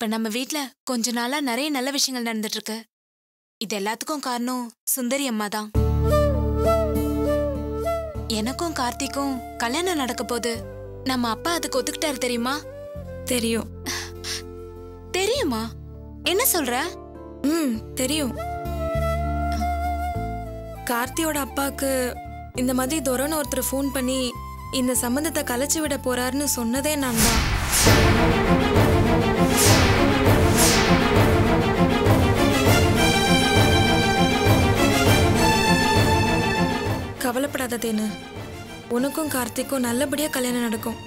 இப்ப நம்ம வீட்ல கொஞ்ச நாளா நிறைய நல்ல விஷயங்கள் நடந்துட்டு இருக்கு. இது எல்லாத்துக்கும் காரணம் சுந்தரி அம்மா தான். எனக்கும் கார்த்திக்கும் கல்யாணம் நடக்க போது நம்ம அப்பா அதுக்கு ஒத்துக்கிட்டாரு தெரியுமா? தெரியும். தெரியுமா? என்ன சொல்ற? தெரியும். கார்த்தியோட அப்பாக்கு இந்த மாதிரி துரன்னு ஒருத்தர் ஃபோன் பண்ணி இந்த சம்பந்தத்தை கலைச்சு விட போறாருன்னு சொன்னதே நான் தான். கவலைப்படாத தேனு, உனக்கும் கார்த்திக்கும் நல்லபடியா கல்யாணம் நடக்கும்.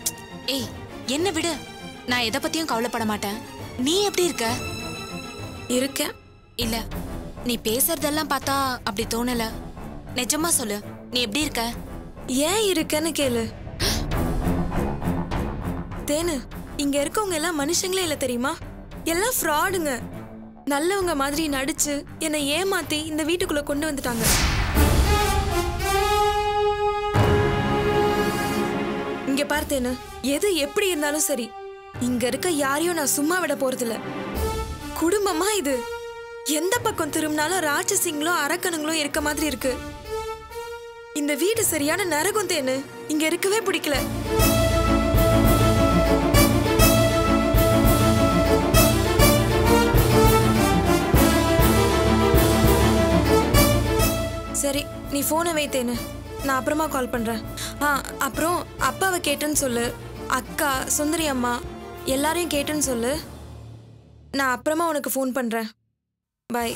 ஏய், என்ன விடு, நான் எதை பத்தியும் கவலைப்பட மாட்டேன். நீ எப்படி இருக்க? இருக்கேன். இல்ல, நீ பேசுறதெல்லாம் பார்த்தா அப்படி தோணல. நிஜமா சொல்லு, நீ எப்படி இருக்க? ஏன் இருக்கன்னு கேளு. தேனு, இங்க இருக்கவங்க எல்லாம் மனுஷங்களே இல்ல தெரியுமா? எல்லாம் ஃப்ராடுங்க. நல்லவங்க மாதிரி நடிச்சு என்னை ஏமாத்தி இந்த வீட்டுக்குள்ள கொண்டு வந்துட்டாங்க. இங்க பார்த்தேன்னு எது எப்படி இருந்தாலும் சரி, இங்க இருக்க யாரையும் நான் சும்மா விட போறதில்ல. குடும்பமா இது. எந்த பக்கம் திரும்பினாலும் ராட்சசிங்களும் அரக்கனுங்களும் இருக்க மாதிரி இருக்கு. இந்த வீடு சரியான நரகம் தேனு. இங்க இருக்கவே பிடிக்கல. சரி, நீ போனை வைத்தேன்னு, நான் அப்புறமா கால் பண்றேன். அப்புறம் அப்பாவை கேட்டேன்னு சொல்லு. அக்கா, சுந்தரி அம்மா எல்லாரையும் கேட்டேன்னு சொல்லு. நான் அப்புறமா உனக்கு ஃபோன் பண்றேன். பை.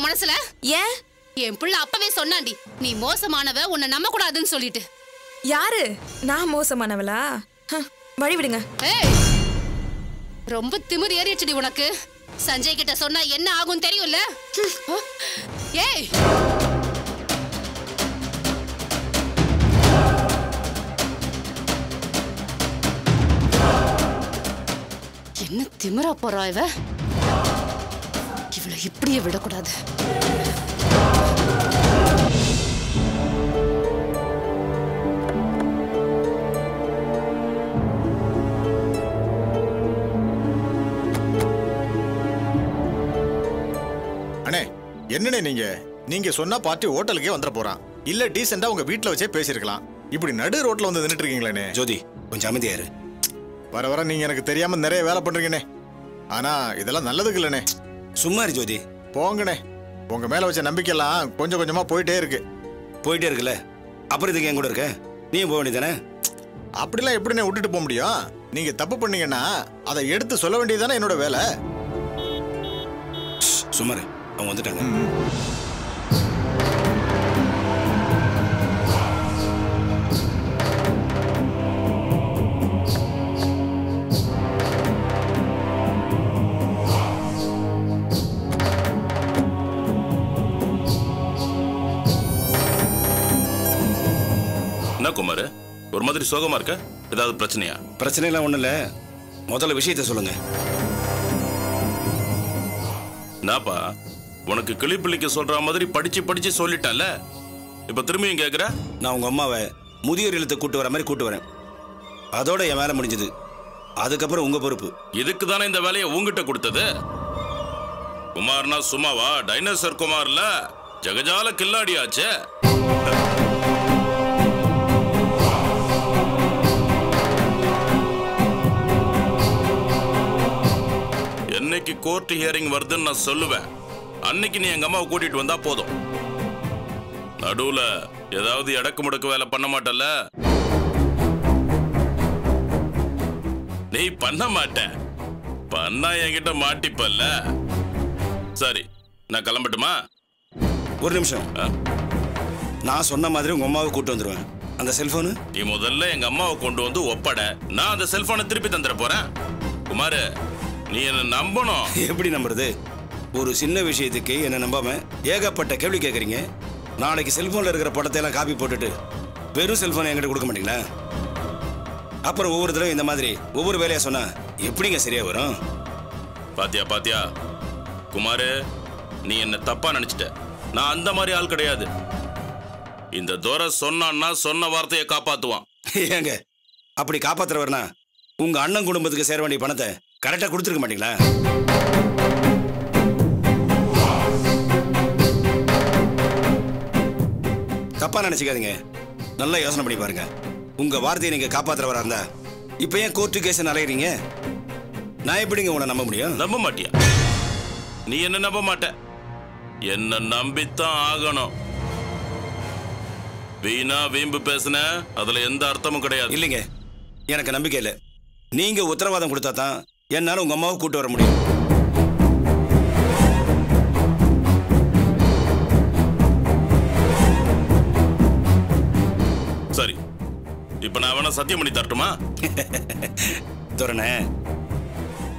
மனசுல ஏன் என் புள்ள அப்பவே சொன்னாண்டி, நீ மோசமானவ, உன்னை நம்ப கூடாதுன்னு சொல்லிட்டு. யாரு? நான் மோசமானவளா? வழி விடுங்க. ஏய், ரொம்ப திமிரு ஏறிடுச்சுடி உனக்கு. சஞ்சய் கிட்ட சொன்னா என்ன ஆகும் தெரியும்ல? ஏய், என்ன திமிரா போறா இவ? இவளை இப்படியே விடக்கூடாது. அண்ணே, என்னண்ணே நீங்க சொன்னா பார்ட்டி ஹோட்டலுக்கே வந்துட போறான். இல்ல டீசெண்டா உங்க வீட்டுல வச்சே பேசிருக்கலாம். இப்படி நடு ரோட்ல வந்து நின்னுட்டு இருக்கீங்களே. ஜோதி, கொஞ்சம் அமைதியாரு. வர வர நீங்க எனக்கு தெரியாம நிறைய வேலை பண்றீங்கண்ணே. ஆனா இதெல்லாம் நல்லதுக்கு இல்லண்ணே. சும்மா இரு ஜோதி. போங்கண்ணே, உங்க மேல வச்ச நம்பிக்கையெல்லாம் கொஞ்சம் கொஞ்சமா போயிட்டே இருக்குல்ல. அப்புறம் இதுக்கு என் கூட இருக்க, நீயும் போக வேண்டியதானே? அப்படிலாம் எப்படிண்ணே விட்டுட்டு போக முடியும்? நீங்க தப்பு பண்ணீங்கன்னா அதை எடுத்து சொல்ல வேண்டியதானே என்னோட வேலை. சும்மாரு, அவங்க வந்துட்டாங்க. என்ன குமார், ஒரு மாதிரி சோகமா இருக்க? ஏதாவது பிரச்சனையா? பிரச்சனை எல்லாம் ஒண்ணு இல்ல. முதல்ல விஷயத்தை சொல்லுங்க. நாப்பா, உனக்கு கிளிப்பிள்ளிக்கு சொல்ற மாதிரி படிச்சு படிச்சு சொல்லிட்டல, இப்ப திரும்பியும் கேக்குற? நான் உங்க அம்மாவை முதியோர் இல்லத்தை கூட்டு வர மாதிரி கூட்டு வரேன். அதோட என் வேலை முடிஞ்சது. அதுக்கப்புறம் உங்க பொறுப்பு. இதுக்கு தானே இந்த வேலையை உங்ககிட்ட கொடுத்தது. குமார்னா சும்மாவா? டைனோசர் குமார்ல ஜகஜால கில்லாடியாச்சே. என்னைக்கு கோர்ட் ஹியரிங் வருதுன்னு நான் சொல்லுவேன், அன்னைக்கு நீ எங்க அம்மாவை கூட்டிட்டு வந்தா போதும். நடுவுல ஏதாவது எடக்கு முடக்கு வேலை பண்ண மாட்டல. நீ பண்ண மாட்ட, பண்ணா என்கிட்ட மாட்டிப்பல்ல. சரி, நான் கிளம்பட்டுமா? ஒரு நிமிஷம். நான் சொன்ன மாதிரி உங்க அம்மாவை கூட்டு வந்துருவேன். அந்த செல்போனு நீ முதல்ல எங்க அம்மாவை கொண்டு வந்து ஒப்பட, நான் அந்த செல்போனை திருப்பி தந்துட போறேன். குமார், நீ என்ன நம்பணும். எப்படி நம்புறது? ஒரு சின்ன விஷயத்துக்கு என்ன நம்பாம ஏகப்பட்ட கேள்வி கேட்குறீங்க. நாளைக்கு செல்போன்ல இருக்கிற படத்தை எல்லாம் காப்பி போட்டுட்டு வெறும் செல்போனை என்கிட்ட கொடுக்க மாட்டீங்களா? அப்புறம் ஒவ்வொரு தடவை இந்த மாதிரி ஒவ்வொரு வேலையா சொன்னா எப்படிங்க சரியா வரும்? பாத்தியா பாத்தியா குமாரு, நீ என்ன தப்பா நினைச்சிட்ட. நான் அந்த மாதிரி ஆள் கிடையாது. இந்த துரை சொன்னான்னா சொன்ன வார்த்தையை காப்பாத்துவான். ஏங்க அப்படி காப்பாத்துறவர்னா உங்க அண்ணன் குடும்பத்துக்கு சேர வேண்டிய பணத்தை கரெக்டா கொடுத்துருக்க மாட்டீங்களா? தப்பா நினைச்சுக்காதீங்க, நல்லா யோசனை பண்ணி பாருங்க. உங்க வார்த்தையை நீங்க காப்பாத்துறவரா இருந்தா இப்ப ஏன் கோர்ட்டு கேஸ் அலையறீங்க? நான் எப்படிங்க உன்னை நம்ப முடியும்? நம்ப மாட்டியா? நீ என்ன நம்ப மாட்ட, என்ன நம்பித்தான் ஆகணும். வீணா வீம்பு பேசுன, அதுல எந்த அர்த்தமும் கிடையாது. இல்லைங்க, எனக்கு நம்பிக்கை இல்லை. நீங்க உத்தரவாதம் கொடுத்தா தான் என்னால உங்க அம்மாவை கூட்டு வர முடியும். சரி, இப்ப நான் வேணா சத்தியம் பண்ணி தரட்டுமா? துரணே,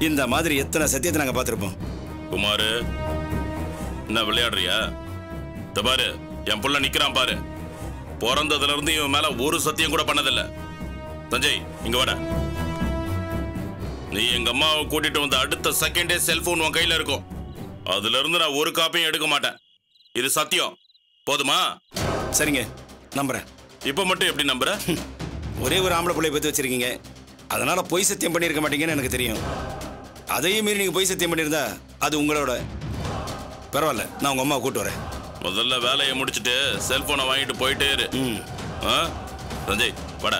இந்த மாதிரி எத்தனை சத்தியத்தை நாங்க பார்த்திருப்போம். குமாரு, என்ன விளையாடுறியா? இந்த பாரு, என் புள்ள நிக்கிறான் பாரு. பிறந்ததுல இருந்து இவன் மேல ஒரு சத்தியம் கூட பண்ணதில்ல. சஞ்சய், இங்க வாடா. நீ எங்க அம்மாவை கூட்டிட்டு வந்த அடுத்த செகண்டே செல்போன் உன் கையில இருக்கும். அதுல இருந்து நான் ஒரு காப்பியும் எடுக்க மாட்டேன். இது சத்தியம், போதுமா? சரிங்க, நம்புறேன். இப்ப மட்டும் எப்படி நம்புற? ஒரே ஒரு ஆம்பளை பிள்ளைய பத்தி வச்சிருக்கீங்க, அதனால பொய் சத்தியம் பண்ணியிருக்க மாட்டீங்கன்னு எனக்கு தெரியும். அதையும் மீறி நீங்க பொய் சத்தியம் பண்ணியிருந்தா அது உங்களோட. பரவாயில்ல, நான் உங்க அம்மாவை கூட்டு வரேன். முதல்ல வேலையை முடிச்சுட்டு செல்போனை வாங்கிட்டு போயிட்டே இரு. சஞ்சய், வாடா.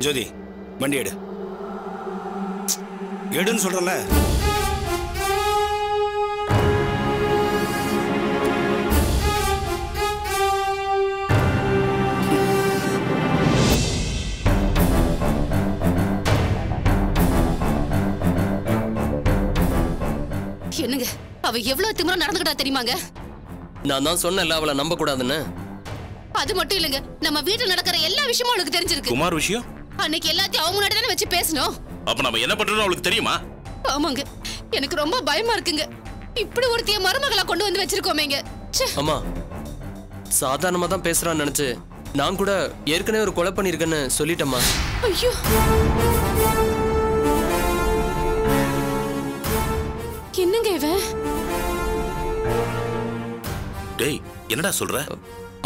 ஜோதி, வண்டி எடு. எடுன்னு சொல்றல. என்னங்க, அவ எவ்வளவு திமிரா நடந்துக்கிட்டா தெரியுமாங்க? நான் தான் சொன்னேன்ல அவளை நம்ப கூடாதுன்னு. அது மட்டும் இல்லங்க, நம்ம வீட்டுல நடக்கிற எல்லா விஷயமும் அவளுக்கு தெரிஞ்சிருக்கு. குமார் விஷயம் அன்னைக்கு எல்லாத்தையும் அவங்க முன்னாடி தானே வச்சு பேசணும். அப்ப நம்ம என்ன பண்றோம்னு அவளுக்கு தெரியுமா? ஆமாங்க, எனக்கு ரொம்ப பயமா இருக்குங்க. இப்படி ஒருத்திய மருமகளா கொண்டு வந்து வச்சிருக்கோமேங்க. அம்மா, சாதாரணமா தான் பேசுறான்னு நினைச்சு நான் கூட ஏற்கனவே ஒரு கொலை பண்ணிருக்கேன்னு சொல்லிட்டேம்மா. ஐயோ, என்னங்க இவன்? டேய், என்னடா சொல்ற?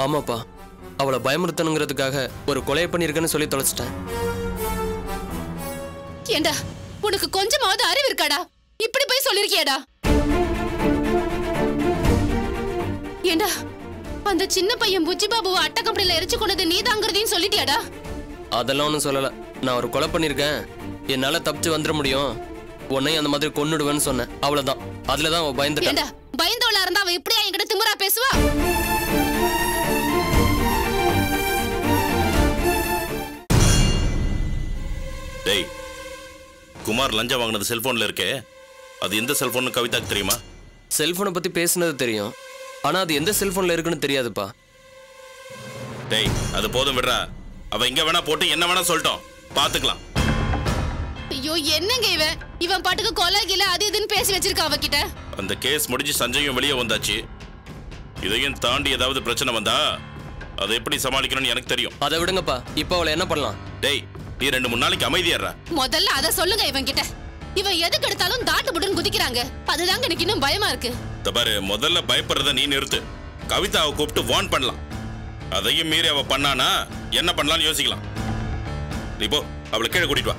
ஆமாப்பா, அவளை பயமுறுத்தணுங்கிறதுக்காக ஒரு கொலையை பண்ணிருக்கேன்னு சொல்லி தொலைச்சிட்டேன். ஏண்டா, உனக்கு கொஞ்சமாவது அறிவு இருக்காடா? இப்படி போய் சொல்லிருக்கியாடா? ஏண்டா, அந்த சின்ன பையன் புஜ்ஜி பாபுவை அட்டை கம்பெனில எரிச்சு கொண்டது நீதாங்கிறதையும் சொல்லிட்டியாடா? அதெல்லாம் ஒன்றும் சொல்லல. நான் ஒரு கொலை பண்ணிருக்கேன், என்னால தப்பிச்சு வந்துட முடியும், உன்னையும் அந்த மாதிரி கொன்னுடுவேன்னு சொன்னேன். அவ்வளவுதான். அதுலதான் அவ பயந்துட்டா. ஏண்டா, பயந்தவளா இருந்தா அவ இப்படியா என்கிட்ட திமிரா பேசுவா? டேய், குமார் லஞ்சம் வாங்கினது செல்போன்ல இருக்கே, அது எந்த செல்போன் கவிதாக்கு தெரியுமா? செல்போனை பத்தி பேசுனது தெரியும், ஆனா அது எந்த செல்போன்ல இருக்குன்னு தெரியாதுப்பா. டேய், அது போதும் விடுறா. அவ எங்க வேணா போட்டு என்ன வேணா சொல்லட்டும், பாத்துக்கலாம். ஐயோ, என்னங்க இவன்? இவன் பாட்டுக்கு கொலை கில அது இதுன்னு பேசி வச்சிருக்கா அவகிட்ட. அந்த கேஸ் முடிஞ்சு சஞ்சயும் வெளியே வந்தாச்சு. இதையும் தாண்டி ஏதாவது பிரச்சனை வந்தா அதை எப்படி சமாளிக்கணும்னு எனக்கு தெரியும். அதை விடுங்கப்பா, இப்போ அவளை என்ன பண்ணலாம்? டேய், நீ 2-3 நாளைக்கு அமைதியாடுறா. முதல்ல அத சொல்லுங்க இவன் கிட்ட. இவன் எதுக்கு எடுத்தாலும் தாட்டு புடுன்னு குதிக்கிறாங்க. அதுதாங்க எனக்கு இன்னும் பயமா இருக்கு. பாரு, முதல்ல பயப்படுறத நீ நிறுத்து. கவிதாவை கூப்பிட்டு வார்ன் பண்ணலாம். அதையும் மீறி அவ பண்ணானா என்ன பண்ணலாம்னு யோசிக்கலாம். நீ போ, அவளை கீழே கூட்டிட்டு வா.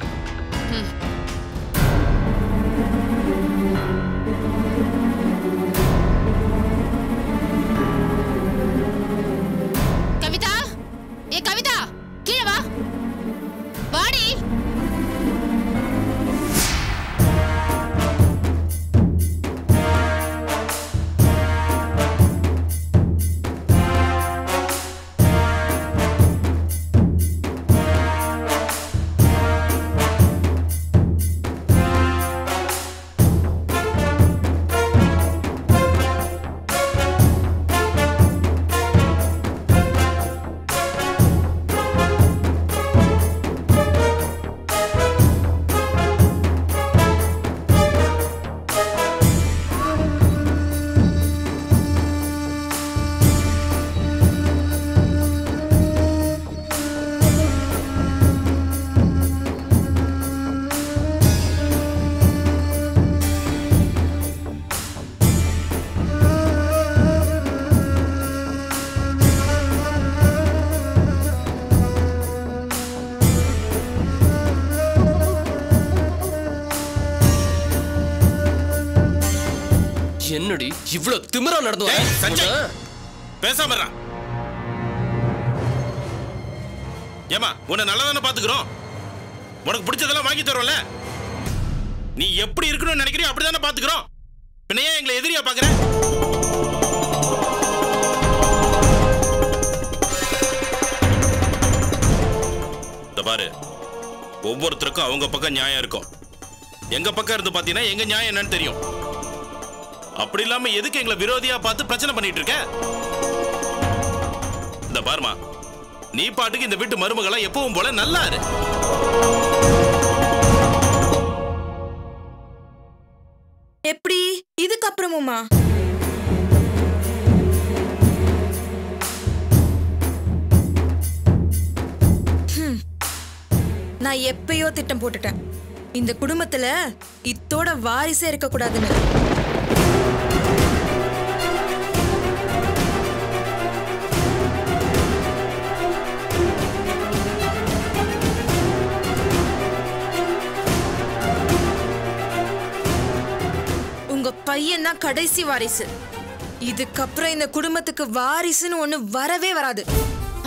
கவிதா, ஏ கவிதா, கீழே வா. வாடி. இவ்வளவு திமிரா நடந்து வர? சஞ்சய் பேசாம இருடா. ஏமா உன்னை நல்லா தானே பாத்துக்கிறோம். உனக்கு பிடிச்சதெல்லாம் வாங்கி தரோம்ல. நீ எப்படி இருக்கணும்னு நினைக்கிறியோ அப்படிதானே பாத்துக்கிறோம். பின்ன ஏன் எங்களை எதிரியா பாக்குற? பாரு, ஒவ்வொருத்தருக்கும் அவங்க பக்கம் நியாயம் இருக்கும். எங்க பக்கம் இருந்து பாத்தீங்கன்னா எங்க நியாயம் என்னன்னு தெரியும். அப்படி இல்லாம எதுக்கு எங்களை விரோதியா பார்த்து பிரச்சனை பண்ணிட்டு இருக்க? இந்த பாருமா, நீ பாட்டுக்கு இந்த வீட்டு மருமகளா எப்பவும் போல நல்லா இரு. எப்படி இதுக்கப்புறமுமா? நான் எப்பயோ திட்டம் போட்டுட்டேன். இந்த குடும்பத்துல இத்தோட வாரிசே இருக்க கூடாதுன்னு. உங்க பையன் தான் கடைசி வாரிசு. இதுக்கப்புறம் இந்த குடும்பத்துக்கு வாரிசுன்னு ஒண்ணு வரவே வராது.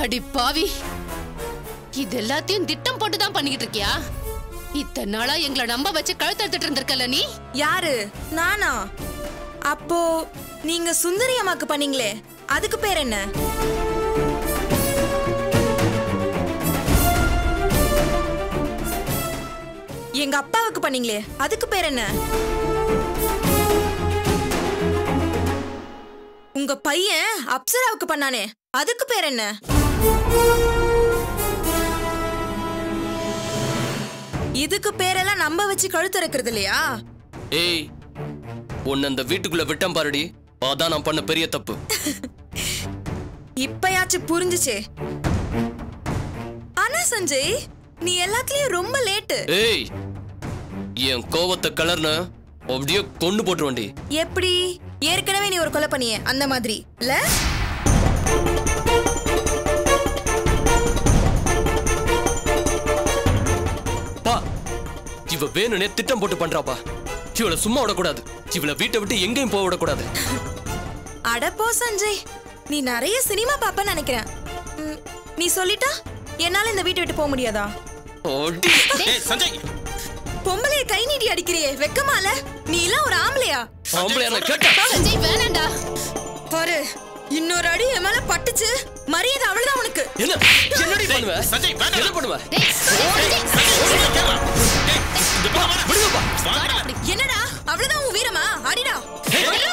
அடி பாவி, இது எல்லாத்தையும் திட்டம் போட்டுதான் பண்ணிக்கிட்டு இருக்கியா? இத்தனை நாளா எங்களை நம்ப வச்சு கழுத்தெடுத்துட்டு இருந்திருக்கல நீ? யாரு? நானா? அப்போ நீங்க சுந்தரி அம்மாக்கு பண்ணீங்களே, அதுக்கு பேர் என்ன? எங்க அப்பாவுக்கு பண்ணீங்களே, அதுக்கு பேர் என்ன? உங்க பையன் அப்சராவுக்கு பண்ணானே, அதுக்கு பேர் என்ன? இதுக்கு பேரெல்லாம் நம்ப வச்சு கழுத்து இருக்கிறது இல்லையா? ஏய், உன்னை அந்த வீட்டுக்குள்ள விட்டம் பாருடி. அதான் நான் பண்ண பெரிய தப்பு. இப்பயாச்சும் புரிஞ்சுச்சே. ஆனா சஞ்சய், நீ எல்லாத்துலயும் ரொம்ப லேட்டு. ஏய், என் கோவத்தை கலர்ன அப்படியே கொண்டு போட்டுருவண்டி. எப்படி? ஏற்கனவே நீ ஒரு கொலை பண்ணியே, அந்த மாதிரி இல்ல? இவ வேணுனே திட்டம் போட்டு பண்றாப்பா. இவளை சும்மா விடக்கூடாது. இவளை வீட்டை விட்டு எங்கேயும் போக விடக்கூடாது. அடப்போ சஞ்சய், நீ நிறைய சினிமா பாப்பன்னு நினைக்கிறேன். நீ சொல்லிட்டா என்னால இந்த வீட்டை விட்டு போக முடியாதா? சஞ்சய், பொம்பளைய கை நீட்டி அடிக்கிறியே, வெக்கமால? நீ எல்லாம் ஒரு ஆம்பளையா? ஆம்பளையா கேட்டா? சஞ்சய் வேணாண்டா. பாரு, இன்னொரு அடி என் மேல பட்டுச்சு, மரியாதை அவ்வளவுதான் உனக்கு. என்ன என்னடி பண்ணுவ? சஞ்சய் வேணாம். என்ன பண்ணுவ? என்னடா அவ்வளவுதான் உன் வீரமா? அடிடா.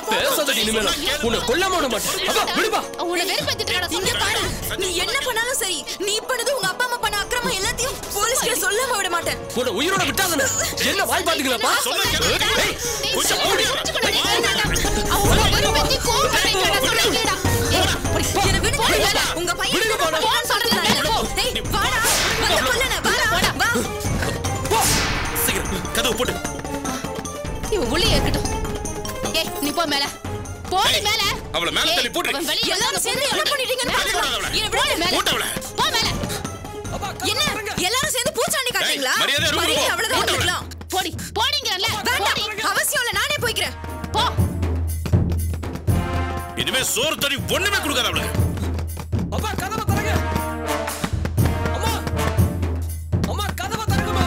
பேசாதடி இனிமேல. உன்னை கொல்லாம விட மாட்டேன். அப்பா விடுப்பா. உன்னை வெறுப்பேத்திட்டு இருக்கடா. இங்க பாரு, நீ என்ன பண்ணாலும் சரி, நீ பண்ணது உங்க அப்பா அம்மா பண்ண அக்கிரமம் எல்லாத்தையும் போலீஸ்ல சொல்லாம விட மாட்டேன். உன்னை உயிரோட விட்டாதானே? என்ன வாய் பாத்துக்கலப்பா? கொஞ்சம் ஓடி வா. அவளை வெறுப்பேத்தி கோவப்பட்டேங்கடா சொல்றீங்கடா. என்ன விடுங்க. உங்க பையன் போன்னு சொல்றேன். டேய் வாடா, வந்து கொல்லன. வாடா வா. சீக்கிரம் கதவு போடு. இவன் உள்ளே இருக்கட்டும். ஏய் நீ போ மேல. போடி மேல. அவளை மேல தள்ளி போடு. எல்லாரும் சேர்ந்து என்ன பண்ணிட்டீங்கன்னு பாருங்க. என்ன விடு மேல. போடு அவளை. போ மேல. என்ன எல்லாரும் சேர்ந்து பூச்சாண்டி காட்டுறீங்களா? மரியாதை அவ்வளவுதான் வந்துடலாம். போடி போடிங்கறல. வேண்டாம், அவசியம் இல்ல, நானே போய்க்கிறேன். போ. இனிமே சோறு தண்ணி ஒண்ணுமே கொடுக்காத அவளுக்கு. அப்பா கதவை தரங்க. அம்மா அம்மா கதவை தரங்கம்மா.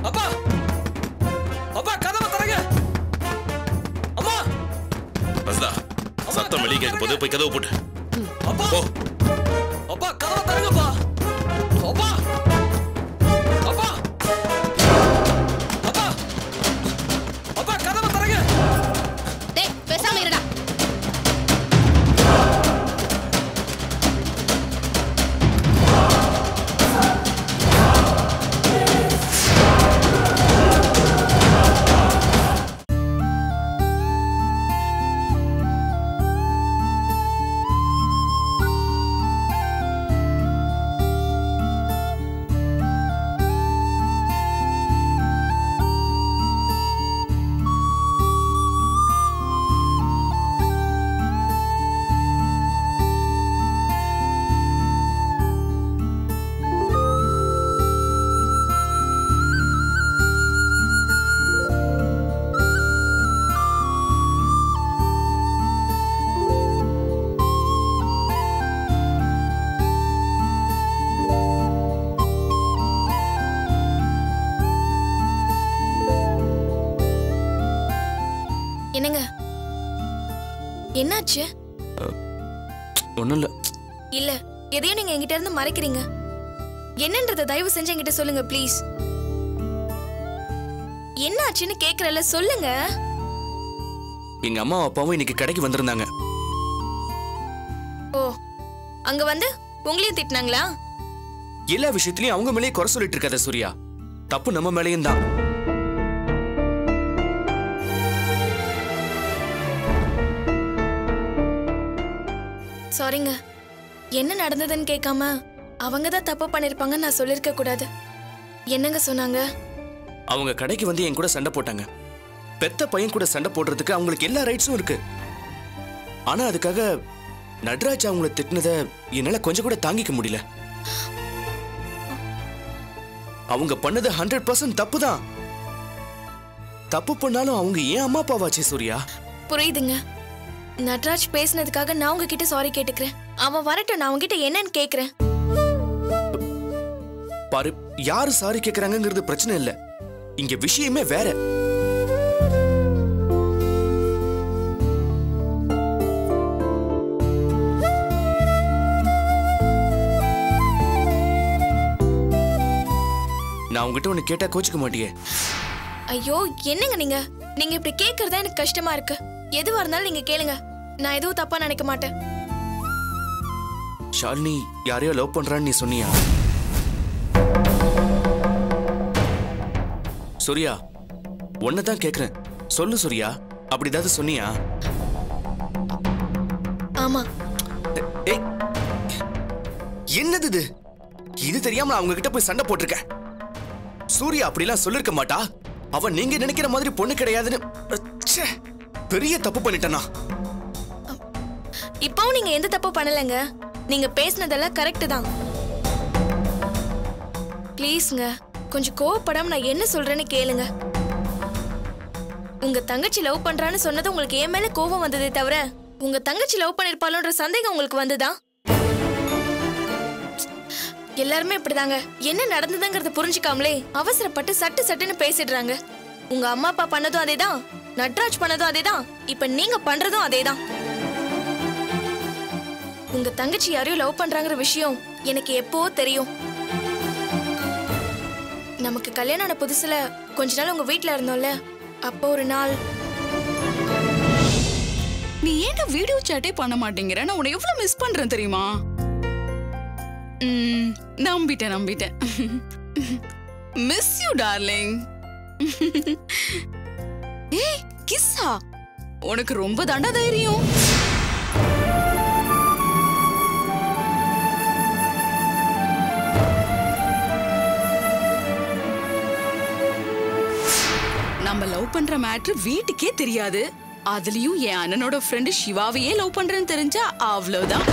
அப்பா அப்பா கதவை தரங்க. அம்மா பஸ்தா சத்தம் வெளியே கேட்க போது போய் கதவு போட்டு. அப்பா போ. அப்பா கதவை தரங்கப்பா. அப்பா அப்பா அப்பா அப்பா கதவை தரங்க. டேய் பேசாம இருடா. என்னாச்சு? ஒண்ணும் இல்ல. இல்ல, எதையும் நீங்க என்கிட்ட இருந்து மறைக்கிறீங்க. என்னன்றத தயவு செஞ்சு என்கிட்ட சொல்லுங்க ப்ளீஸ். என்னாச்சுன்னு கேக்குறல, சொல்லுங்க. எங்க அம்மா அப்பாவும் இன்னைக்கு கடைக்கு வந்திருந்தாங்க. ஓ, அங்க வந்து உங்களையும் திட்டினாங்களா? எல்லா விஷயத்திலயும் அவங்க மேலேயே குறை சொல்லிட்டு இருக்காத சூர்யா. தப்பு நம்ம மேலேயும் தான். சாரிங்க, என்ன நடந்ததுன்னு கேட்காம அவங்க தான் தப்பு பண்ணிருப்பாங்க நான் சொல்லிருக்க கூடாது. என்னங்க சொன்னாங்க? அவங்க கடைக்கு வந்து என் கூட சண்டை போட்டாங்க. பெத்த பையன் கூட சண்டை போடுறதுக்கு அவங்களுக்கு எல்லா ரைட்ஸும் இருக்கு. ஆனா அதுக்காக நட்ராஜ் அவங்கள திட்டினதை என்னால கொஞ்சம் கூட தாங்கிக்க முடியல. அவங்க பண்ணது 100% தப்பு தான். தப்பு பண்ணாலும் அவங்க ஏன் அம்மா அப்பாவாச்சே சூர்யா. புரியுதுங்க. நட்ராஜ் பேசினதுக்காக நான் உங்ககிட்ட சாரி கேட்டுக்கிறேன். அவன் வரட்டும், நான் உங்ககிட்ட என்னன்னு கேக்குறேன். பாரு, யாரு சாரி கேக்குறாங்கிறது பிரச்சனை இல்ல. இங்க விஷயமே வேற. நான் உங்ககிட்ட ஒண்ணு கேட்டா கோச்சுக்க மாட்டியே? ஐயோ, என்னங்க நீங்க நீங்க இப்படி கேக்குறதா எனக்கு கஷ்டமா இருக்கு. எதுவா இருந்தாலும் நீங்க கேளுங்க, நான் எதுவும் தப்பா நினைக்க மாட்டேன். ஷாலினி யாரையோ லவ் பண்றான்னு நீ சொன்னியா? சூர்யா, ஒன்னதான் கேக்குறேன், சொல்லு சூர்யா. அப்படி ஏதாவது சொன்னியா? ஆமா. ஏய், என்னது இது? இது தெரியாம அவங்க கிட்ட போய் சண்டை போட்டிருக்கேன். சூர்யா அப்படிலாம் சொல்லிருக்க மாட்டா. அவன் நீங்க நினைக்கிற மாதிரி பொண்ணு கிடையாதுன்னு பெரிய தப்பு பண்ணிட்டனா. இப்பவும் நீங்க எந்த தப்பு பண்ணலங்க. நீங்க பேசினதெல்லாம் கரெக்ட் தான். ப்ளீஸ்ங்க, கொஞ்சம் கோவப்படாம நான் என்ன சொல்றேன்னு கேளுங்க. உங்க தங்கச்சி லவ் பண்றான்னு சொன்னது உங்களுக்கு என் மேல கோவம் வந்ததே தவிர உங்க தங்கச்சி லவ் பண்ணிருப்பாளோன்ற சந்தேகம் உங்களுக்கு வந்துதா? எல்லாருமே இப்படிதாங்க. என்ன நடந்ததுங்கிறத புரிஞ்சுக்காமலே அவசரப்பட்டு சட்டுன்னு பேசிடுறாங்க. உங்க அம்மா அப்பா பண்ணதும் அதேதான், நட்ராஜ் பண்ணதும் அதேதான், இப்ப நீங்க பண்றதும் அதேதான். உங்க தங்கச்சி யாரையும் லவ் பண்றாங்கிற விஷயம் எனக்கு எப்போ தெரியும். நமக்கு கல்யாணம் ஆன புதுசுல கொஞ்ச நாள் உங்க வீட்டுல இருந்தோம்ல, அப்போ ஒரு நாள் நீ ஏன்டா வீடியோ சாட்டே பண்ண மாட்டேங்கிற? நான் உன்னை எவ்வளவு மிஸ் பண்றேன் தெரியுமா? நம்பிட்டேன். Miss you darling. ஏய் கிஸ்ஸா, உனக்கு ரொம்ப தாண்டா தைரியம். நம்ம லவ் பண்ற மேட்ரு வீட்டுக்கே தெரியாது. அதுலயும் என் அண்ணனோட ஃப்ரெண்டு சிவாவையே லவ் பண்றேன்னு தெரிஞ்சா அவ்வளவுதான்.